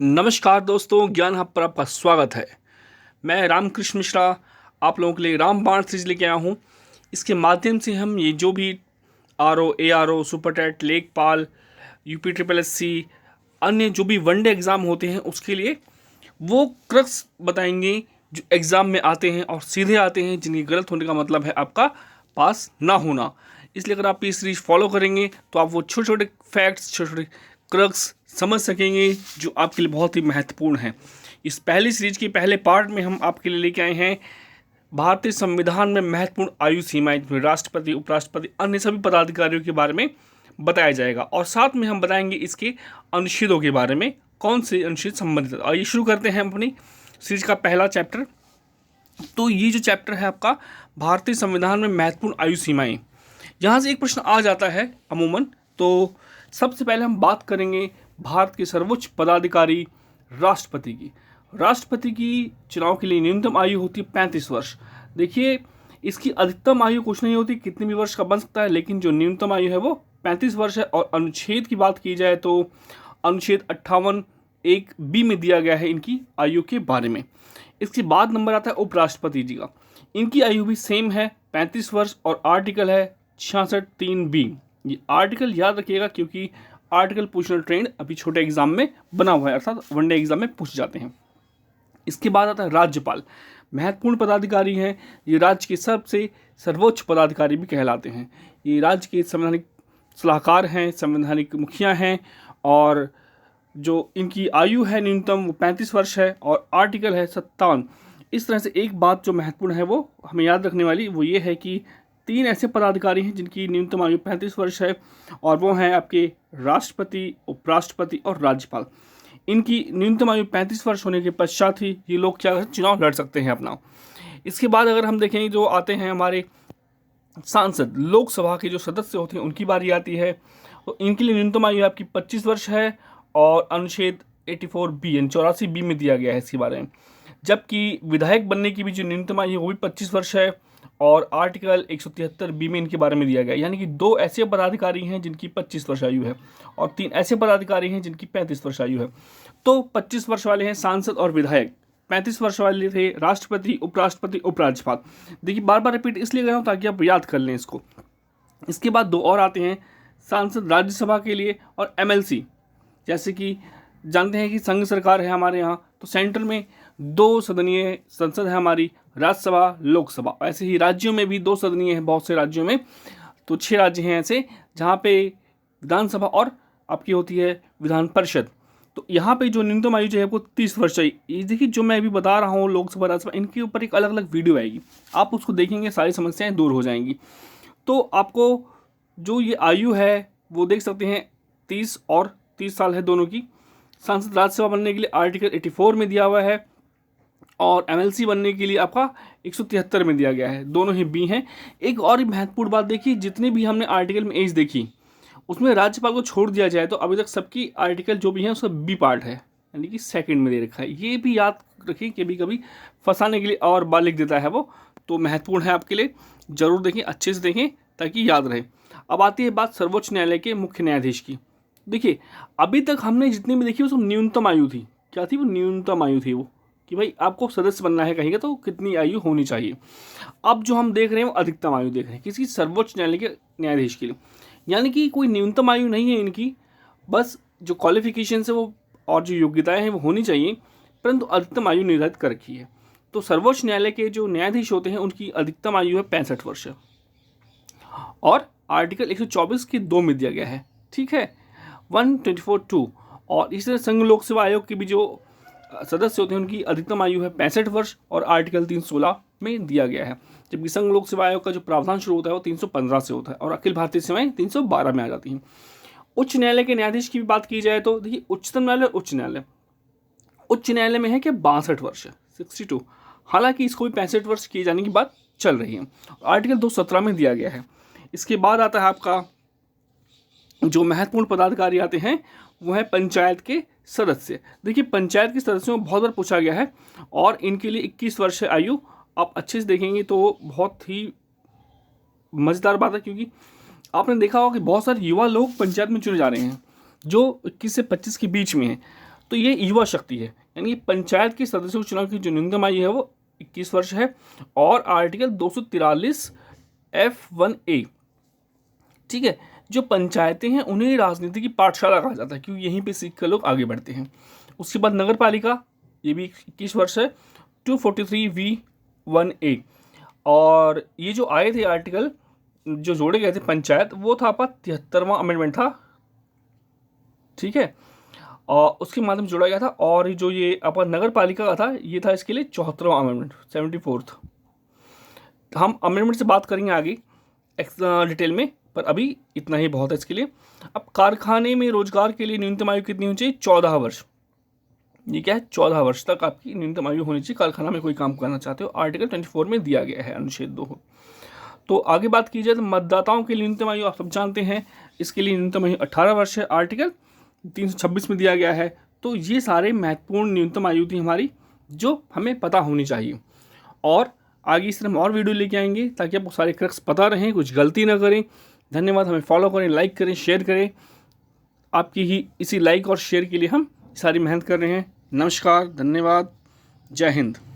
नमस्कार दोस्तों, ज्ञान हब पर आपका स्वागत है। मैं रामकृष्ण मिश्रा आप लोगों के लिए रामबाण सीरीज लेके आया हूँ। इसके माध्यम से हम ये जो भी आरओ, एआरओ, सुपर टेट, लेखपाल, यूपी ट्रिपल एससी, अन्य जो भी वनडे एग्ज़ाम होते हैं उसके लिए वो क्रक्स बताएंगे जो एग्ज़ाम में आते हैं और सीधे आते हैं, जिनकी गलत होने का मतलब है आपका पास ना होना। इसलिए अगर आप ये सीरीज फॉलो करेंगे तो आप वो छोटे छोटे फैक्ट्स, छोटे छोटे क्रक्स समझ सकेंगे जो आपके लिए बहुत ही महत्वपूर्ण हैं। इस पहली सीरीज के पहले पार्ट में हम आपके लिए लेके आए हैं भारतीय संविधान में महत्वपूर्ण आयु सीमाएं, जिसमें राष्ट्रपति, उपराष्ट्रपति, अन्य सभी पदाधिकारियों के बारे में बताया जाएगा और साथ में हम बताएंगे इसके अनुच्छेदों के बारे में, कौन से अनुच्छेद संबंधित। आइए शुरू करते हैं अपनी सीरीज का पहला चैप्टर। तो ये जो चैप्टर है आपका भारतीय संविधान में महत्वपूर्ण आयु सीमाएं, यहाँ से एक प्रश्न आ जाता है अमूमन। तो सबसे पहले हम बात करेंगे भारत के सर्वोच्च पदाधिकारी राष्ट्रपति की। राष्ट्रपति की चुनाव के लिए न्यूनतम आयु होती है 35 वर्ष। देखिए, इसकी अधिकतम आयु कुछ नहीं होती, कितने भी वर्ष का बन सकता है, लेकिन जो न्यूनतम आयु है वो 35 वर्ष है। और अनुच्छेद की बात की जाए तो अनुच्छेद 58(1)(b) में दिया गया है इनकी आयु के बारे में। इसके बाद नंबर आता है उपराष्ट्रपति जी का। इनकी आयु भी सेम है 35 वर्ष और आर्टिकल है 66(3)(b). ये आर्टिकल याद रखिएगा क्योंकि आर्टिकल पूछना ट्रेंड अभी छोटे एग्जाम में बना हुआ है, अर्थात वनडे एग्जाम में पूछ जाते हैं। इसके बाद आता है राज्यपाल। महत्वपूर्ण पदाधिकारी हैं, ये राज्य के सबसे सर्वोच्च पदाधिकारी भी कहलाते हैं। ये राज्य के संवैधानिक सलाहकार हैं, संवैधानिक मुखिया हैं और जो इनकी आयु है न्यूनतम वो 35 वर्ष है और आर्टिकल है 57। इस तरह से एक बात जो महत्वपूर्ण है वो हमें याद रखने वाली वो ये है कि 3 ऐसे पदाधिकारी हैं जिनकी न्यूनतम आयु 35 वर्ष है और वो हैं आपके राष्ट्रपति, उपराष्ट्रपति और राज्यपाल। इनकी न्यूनतम आयु 35 वर्ष होने के पश्चात ही ये लोग क्या चुनाव लड़ सकते हैं अपना। इसके बाद अगर हम देखें जो आते हैं हमारे सांसद, लोकसभा के जो सदस्य होते हैं उनकी बारी आती है। तो इनके लिए न्यूनतम आयु आपकी 25 वर्ष है और अनुच्छेद 84(b) यानी 84(b) में दिया गया है इसके बारे में। जबकि विधायक बनने की भी जो न्यूनतम आयु है वो भी 25 वर्ष है और आर्टिकल 173(b) में इनके बारे में दिया गया है। यानी कि 2 ऐसे पदाधिकारी हैं जिनकी 25 वर्ष आयु है और 3 ऐसे पदाधिकारी हैं जिनकी 35 वर्ष आयु है। तो 25 वर्ष वाले हैं सांसद और विधायक, 35 वर्ष वाले थे राष्ट्रपति, उपराष्ट्रपति, उपराज्यपाल। देखिए, बार बार रिपीट इसलिए कर रहा हूँ ताकि आप याद कर लें इसको। इसके बाद 2 और आते हैं सांसद राज्यसभा के लिए और एमएलसी। जैसे कि जानते हैं कि संघ सरकार है हमारे यहाँ, तो सेंटर में 2 सदनीय संसद है हमारी, राज्यसभा, लोकसभा। ऐसे ही राज्यों में भी 2 सदनीय है बहुत से राज्यों में। तो 6 राज्य हैं ऐसे जहाँ पे विधानसभा और आपकी होती है विधान परिषद। तो यहाँ पे जो न्यूनतम आयु जो है वो 30 वर्ष चाहिए। ये देखिए, जो मैं अभी बता रहा हूँ लोकसभा, राज्यसभा, इनके ऊपर एक अलग अलग वीडियो आएगी, आप उसको देखेंगे सारी समस्याएं दूर हो जाएंगी। तो आपको जो ये आयु है वो देख सकते हैं 30 और 30 साल है दोनों की। सांसद राज्यसभा बनने के लिए आर्टिकल 84 में दिया हुआ है और एमएलसी बनने के लिए आपका 173 में दिया गया है, दोनों ही बी हैं। एक और ही महत्वपूर्ण बात देखिए, जितने भी हमने आर्टिकल में एज देखी उसमें राज्यपाल को छोड़ दिया जाए तो अभी तक सबकी आर्टिकल जो भी है उसका बी पार्ट है, यानी कि सेकंड में दे रखा है। ये भी याद रखिए, कभी कभी फंसाने के लिए और बार लिख देता है वो, तो महत्वपूर्ण है आपके लिए, जरूर देखें, अच्छे से देखें ताकि याद रहे। अब आती है बात सर्वोच्च न्यायालय के मुख्य न्यायाधीश की। देखिए, अभी तक हमने जितनी भी देखी वो सब न्यूनतम आयु थी। क्या थी वो? न्यूनतम आयु थी वो, कि भाई आपको सदस्य बनना है कहीं का तो कितनी आयु होनी चाहिए। अब जो हम देख रहे हैं वो अधिकतम आयु देख रहे हैं किसी सर्वोच्च न्यायालय के न्यायाधीश के लिए। यानी कि कोई न्यूनतम आयु नहीं है इनकी, बस जो क्वालिफिकेशन है वो और जो योग्यताएं हैं वो होनी चाहिए, परंतु अधिकतम आयु निर्धारित कर रखी है। तो सर्वोच्च न्यायालय के जो न्यायाधीश होते हैं उनकी अधिकतम आयु है 65 वर्ष और आर्टिकल 124 के 2 में दिया गया है, ठीक है, 124(2). और इसी तरह संघ लोक सेवा आयोग के भी जो सदस्य होते हैं उनकी अधिकतम आयु है 65 वर्ष और आर्टिकल 316 में दिया गया है। जबकि संघ लोक सेवा आयोग का जो प्रावधान शुरू होता है वो 315 से होता है और अखिल भारतीय सेवाएं 312 में आ जाती हैं। उच्च न्यायालय के न्यायाधीश की भी बात की जाए तो देखिए, उच्चतम न्यायालय, उच्च न्यायालय में है कि 62 वर्ष है, 62। हालांकि इसको भी 65 वर्ष किए जाने की बात चल रही है, आर्टिकल 217 में दिया गया है। इसके बाद आता है आपका जो महत्वपूर्ण पदाधिकारी आते हैं वो है पंचायत के सदस्य। देखिए, पंचायत के सदस्यों को बहुत बार पूछा गया है और इनके लिए 21 वर्ष आयु। आप अच्छे से देखेंगे तो बहुत ही मज़ेदार बात है, क्योंकि आपने देखा होगा कि बहुत सारे युवा लोग पंचायत में चुने जा रहे हैं जो 21 से 25 के बीच में हैं। तो ये युवा शक्ति है, यानी पंचायत के सदस्यों के चुनाव की जो न्यूनतम आयु है वो 21 वर्ष है। और आर्टिकल 243F1A, ठीक है, जो पंचायतें हैं उन्हें राजनीति की पाठशाला कहा जाता है, क्योंकि यहीं पे सीख कर लोग आगे बढ़ते हैं। उसके बाद नगर पालिका, ये भी 21 वर्ष है, 243V1A। और ये जो आए थे आर्टिकल जो जोड़े गए थे पंचायत, वो था आपका 73वां अमेंडमेंट था, ठीक है, और उसके माध्यम से जोड़ा गया था। और जो ये अपना नगर पालिका का था, ये था इसके लिए 74वां अमेंडमेंट, 74th। हम अमेंडमेंट से बात करेंगे आगे डिटेल में, पर अभी इतना ही बहुत है इसके लिए। अब कारखाने में रोजगार के लिए न्यूनतम आयु कितनी होनी चाहिए? 14 वर्ष। ये क्या है? 14 वर्ष तक आपकी न्यूनतम आयु होनी चाहिए, कारखाना में कोई काम करना चाहते हो, आर्टिकल 24 में दिया गया है, अनुच्छेद 2। तो आगे बात की जाए तो मतदाताओं के लिए न्यूनतम आयु आप सब जानते हैं, इसके लिए न्यूनतम आयु 18 वर्ष है, आर्टिकल 326 में दिया गया है। तो ये सारे महत्वपूर्ण न्यूनतम आयु थी हमारी, जो हमें पता होनी चाहिए। और आगे इस तरह हम और वीडियो लेके आएंगे ताकि आपको सारे क्रक्स पता रहें, कुछ गलती ना करें। धन्यवाद। हमें फॉलो करें, लाइक करें, शेयर करें। आपकी ही इसी लाइक और शेयर के लिए हम सारी मेहनत कर रहे हैं। नमस्कार, धन्यवाद, जय हिंद।